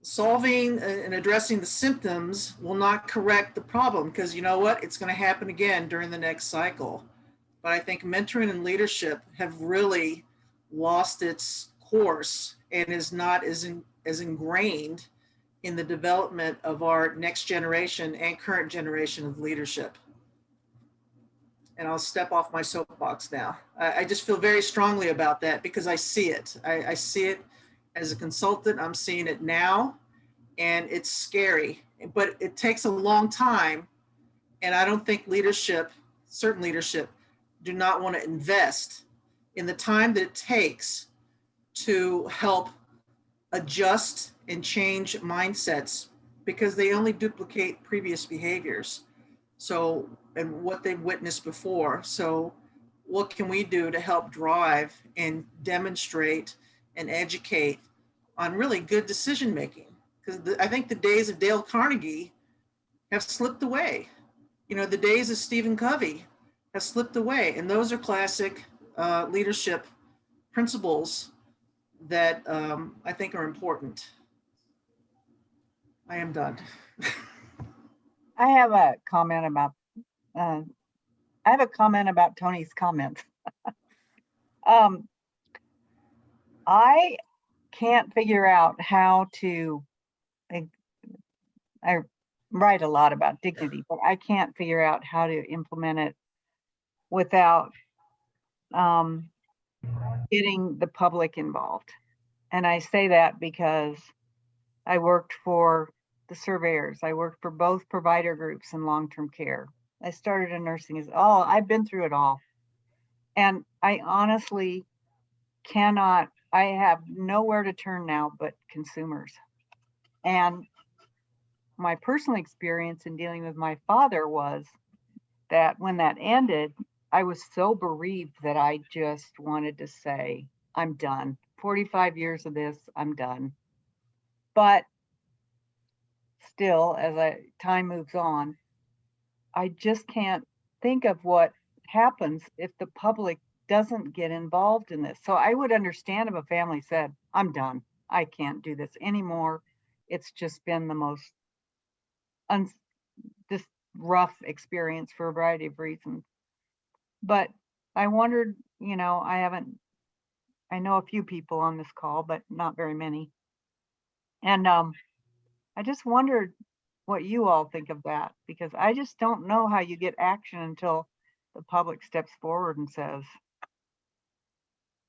Speaker 4: Solving and addressing the symptoms will not correct the problem, because you know what? It's going to happen again during the next cycle. But I think mentoring and leadership have really lost its course and is not as ingrained in the development of our next generation and current generation of leadership. And I'll step off my soapbox now. I just feel very strongly about that, because I see it. I see it as a consultant. I'm seeing it now, and it's scary, but it takes a long time. And I don't think certain leadership do not want to invest in the time that it takes to help adjust and change mindsets, because they only duplicate previous behaviors. So, and what they've witnessed before. So what can we do to help drive and demonstrate and educate on really good decision-making? Because I think the days of Dale Carnegie have slipped away. You know, the days of Stephen Covey have slipped away. And those are classic leadership principles that I think are important. I am done.
Speaker 5: I have a comment about Tony's comments. I can't figure out how to, I write a lot about dignity, but I can't figure out how to implement it without getting the public involved. And I say that because I worked for the surveyors. I worked for both provider groups in long-term care. I started in nursing. I've been through it all. And I honestly I have nowhere to turn now but consumers. And my personal experience in dealing with my father was that when that ended, I was so bereaved that I just wanted to say, I'm done. 45 years of this, I'm done. But still, as time moves on, I just can't think of what happens if the public doesn't get involved in this. So I would understand if a family said, I'm done. I can't do this anymore. It's just been the most just rough experience for a variety of reasons. But I wondered, I know a few people on this call, but not very many. And I just wondered what you all think of that, because I just don't know how you get action until the public steps forward and says,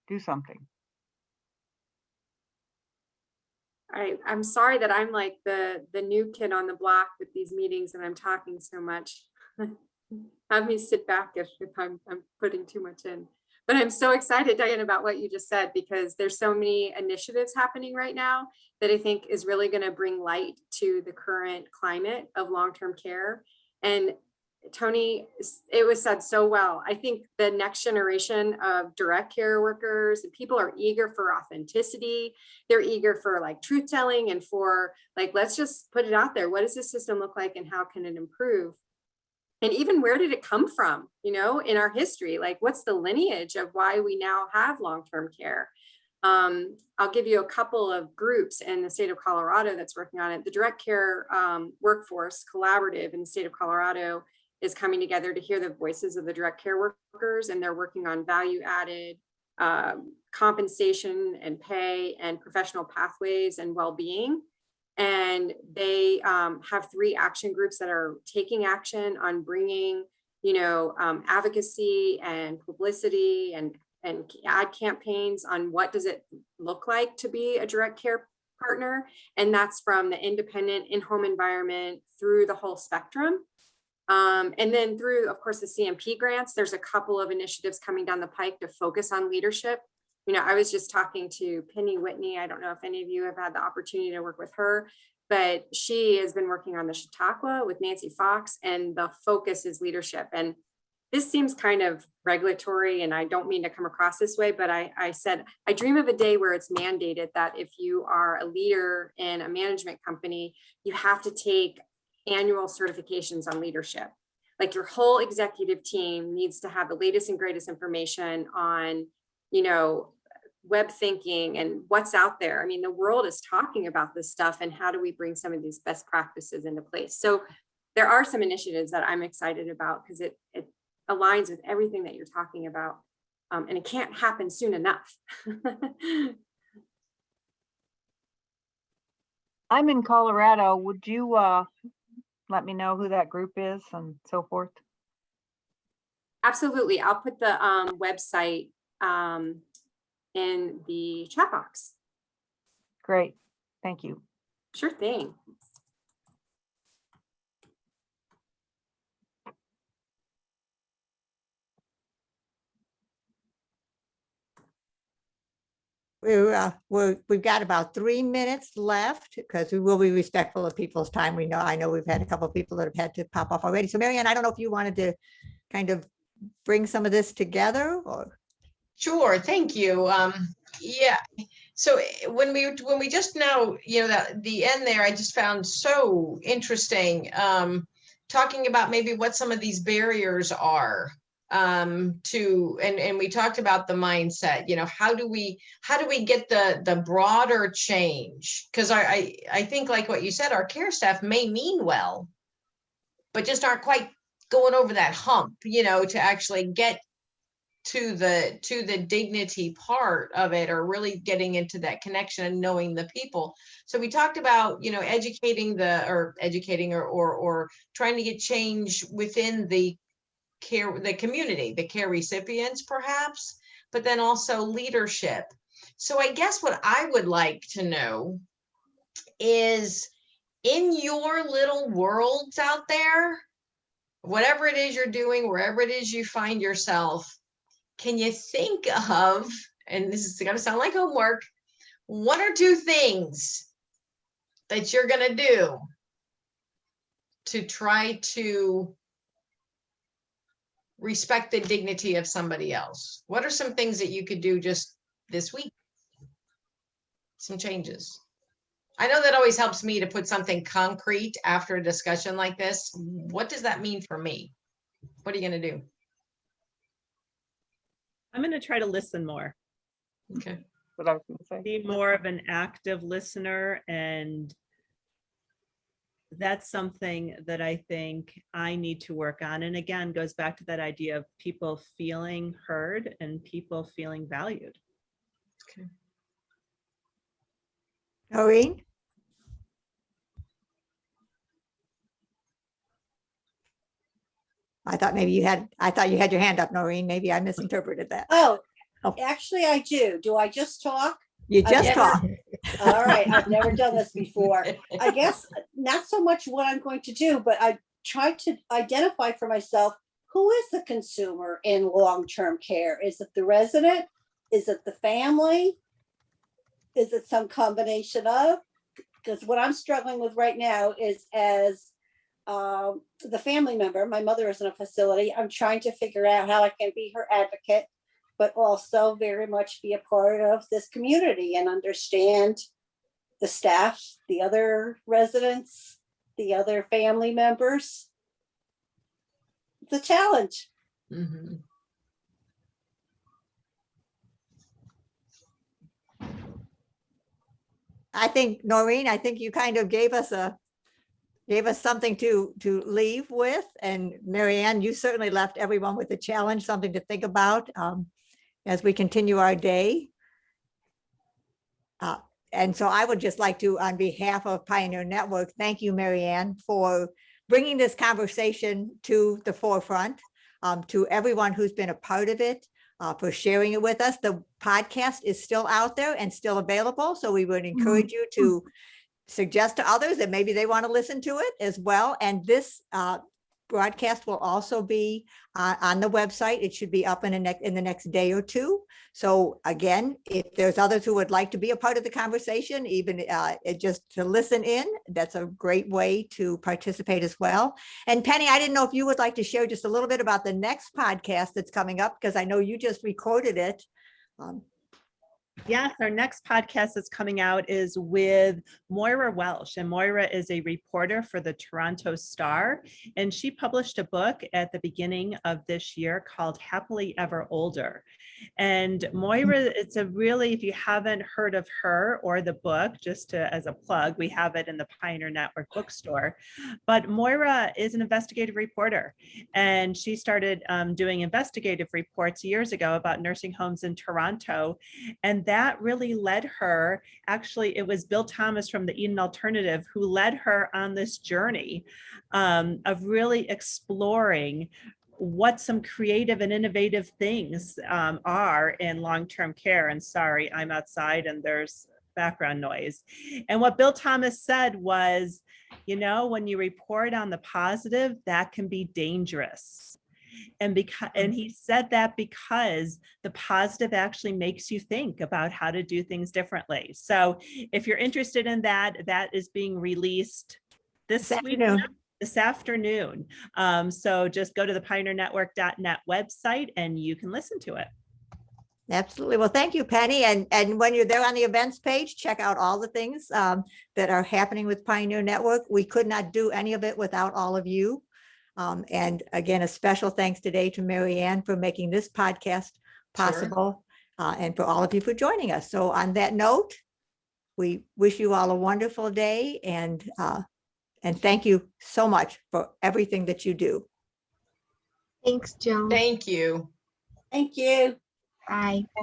Speaker 5: do something.
Speaker 8: I'm sorry that I'm like the new kid on the block with these meetings and I'm talking so much. Have me sit back if I'm putting too much in. But I'm so excited, Diane, about what you just said, because there's so many initiatives happening right now that I think is really going to bring light to the current climate of long-term care. And Tony, it was said so well. I think the next generation of direct care workers and people are eager for authenticity. They're eager for like truth telling and for like, let's just put it out there. What does this system look like and how can it improve? And even where did it come from, you know, in our history? Like, what's the lineage of why we now have long-term care? I'll give you a couple of groups in the state of Colorado that's working on it. The Direct Care Workforce Collaborative in the state of Colorado is coming together to hear the voices of the direct care workers, and they're working on value-added compensation and pay and professional pathways and well-being. And they have 3 action groups that are taking action on bringing, you know, advocacy and publicity and ad campaigns on what does it look like to be a direct care partner. And that's from the independent in-home environment through the whole spectrum. And then through, of course, the CMP grants, there's a couple of initiatives coming down the pike to focus on leadership. You know, I was just talking to Penny Whitney. I don't know if any of you have had the opportunity to work with her, but she has been working on the Chautauqua with Nancy Fox, and the focus is leadership. And this seems kind of regulatory, and I don't mean to come across this way, but I said, I dream of a day where it's mandated that if you are a leader in a management company, you have to take annual certifications on leadership. Like your whole executive team needs to have the latest and greatest information on, you know, web thinking and what's out there. I mean, the world is talking about this stuff, and how do we bring some of these best practices into place? So there are some initiatives that I'm excited about because it aligns with everything that you're talking about. And it can't happen soon enough.
Speaker 5: I'm in Colorado. Would you let me know who that group is and so forth?
Speaker 8: Absolutely. I'll put the website in the chat box.
Speaker 5: Great. Thank you.
Speaker 8: Sure thing.
Speaker 1: We've got about 3 minutes left because we will be respectful of people's time. I know we've had a couple of people that have had to pop off already. So Marianne, I don't know if you wanted to kind of bring some of this together or.
Speaker 2: Sure, thank you. Yeah, so when we just now, you know, that the end there, I just found so interesting, talking about maybe what some of these barriers are to, and we talked about the mindset, you know, how do we get the broader change? Because I think, like what you said, our care staff may mean well, but just aren't quite going over that hump, you know, to actually get to the dignity part of it, or really getting into that connection and knowing the people. So we talked about, you know, educating or trying to get change within the community, the care recipients perhaps, but then also leadership. So I guess what I would like to know is, in your little worlds out there, whatever it is you're doing, wherever it is you find yourself, can you think of, and this is going to sound like homework, 1 or 2 things that you're going to do to try to respect the dignity of somebody else? What are some things that you could do just this week? Some changes. I know that always helps me to put something concrete after a discussion like this. What does that mean for me? What are you going to do?
Speaker 9: I'm going to try to listen more.
Speaker 2: Okay.
Speaker 5: What I was going to say.
Speaker 9: Be more of an active listener, and that's something that I think I need to work on. And again, goes back to that idea of people feeling heard and people feeling valued.
Speaker 2: Okay.
Speaker 1: Noreen? I thought you had your hand up, Noreen. Maybe I misinterpreted that.
Speaker 11: Oh,
Speaker 1: Oh.
Speaker 11: actually I do. Do I just talk?
Speaker 1: You just
Speaker 11: I've
Speaker 1: talked.
Speaker 11: All right, I've never done this before. I guess not so much what I'm going to do, but I try to identify for myself, who is the consumer in long-term care? Is it the resident? Is it the family? Is it some combination of? Because what I'm struggling with right now is as the family member, my mother is in a facility. I'm trying to figure out how I can be her advocate, but also very much be a part of this community and understand the staff, the other residents, the other family members. It's a challenge.
Speaker 2: Mhm.
Speaker 1: I think, Noreen, I think you kind of gave us something to leave with. And Marianne, you certainly left everyone with a challenge, something to think about as we continue our day. And so I would just like to, on behalf of Pioneer Network, thank you, Marianne, for bringing this conversation to the forefront, to everyone who's been a part of it, for sharing it with us. The podcast is still out there and still available. So we would encourage you to suggest to others that maybe they want to listen to it as well. And this broadcast will also be on the website. It should be up in the next day or two. So again, if there's others who would like to be a part of the conversation, even just to listen in, that's a great way to participate as well. And Penny, I didn't know if you would like to share just a little bit about the next podcast that's coming up, because I know you just recorded it.
Speaker 9: Yes, our next podcast that's coming out is with Moira Welsh, and Moira is a reporter for the Toronto Star, and she published a book at the beginning of this year called Happily Ever Older. And Moira, it's a really, if you haven't heard of her or the book, just as a plug, we have it in the Pioneer Network bookstore. But Moira is an investigative reporter, and she started doing investigative reports years ago about nursing homes in Toronto. And that really led her, actually, it was Bill Thomas from the Eden Alternative who led her on this journey of really exploring what some creative and innovative things are in long-term care. And sorry, I'm outside and there's background noise. And what Bill Thomas said was, you know, when you report on the positive, that can be dangerous. And he said that because the positive actually makes you think about how to do things differently. So if you're interested in that, that is being released this afternoon. So just go to the pioneernetwork.net website and you can listen to it.
Speaker 1: Absolutely. Well, thank you, Penny. And when you're there on the events page, check out all the things that are happening with Pioneer Network. We could not do any of it without all of you. And again, a special thanks today to Marianne for making this podcast possible, and for all of you for joining us. So on that note, we wish you all a wonderful day, and thank you so much for everything that you do.
Speaker 3: Thanks, Joan.
Speaker 2: Thank you.
Speaker 11: Thank you.
Speaker 3: Bye.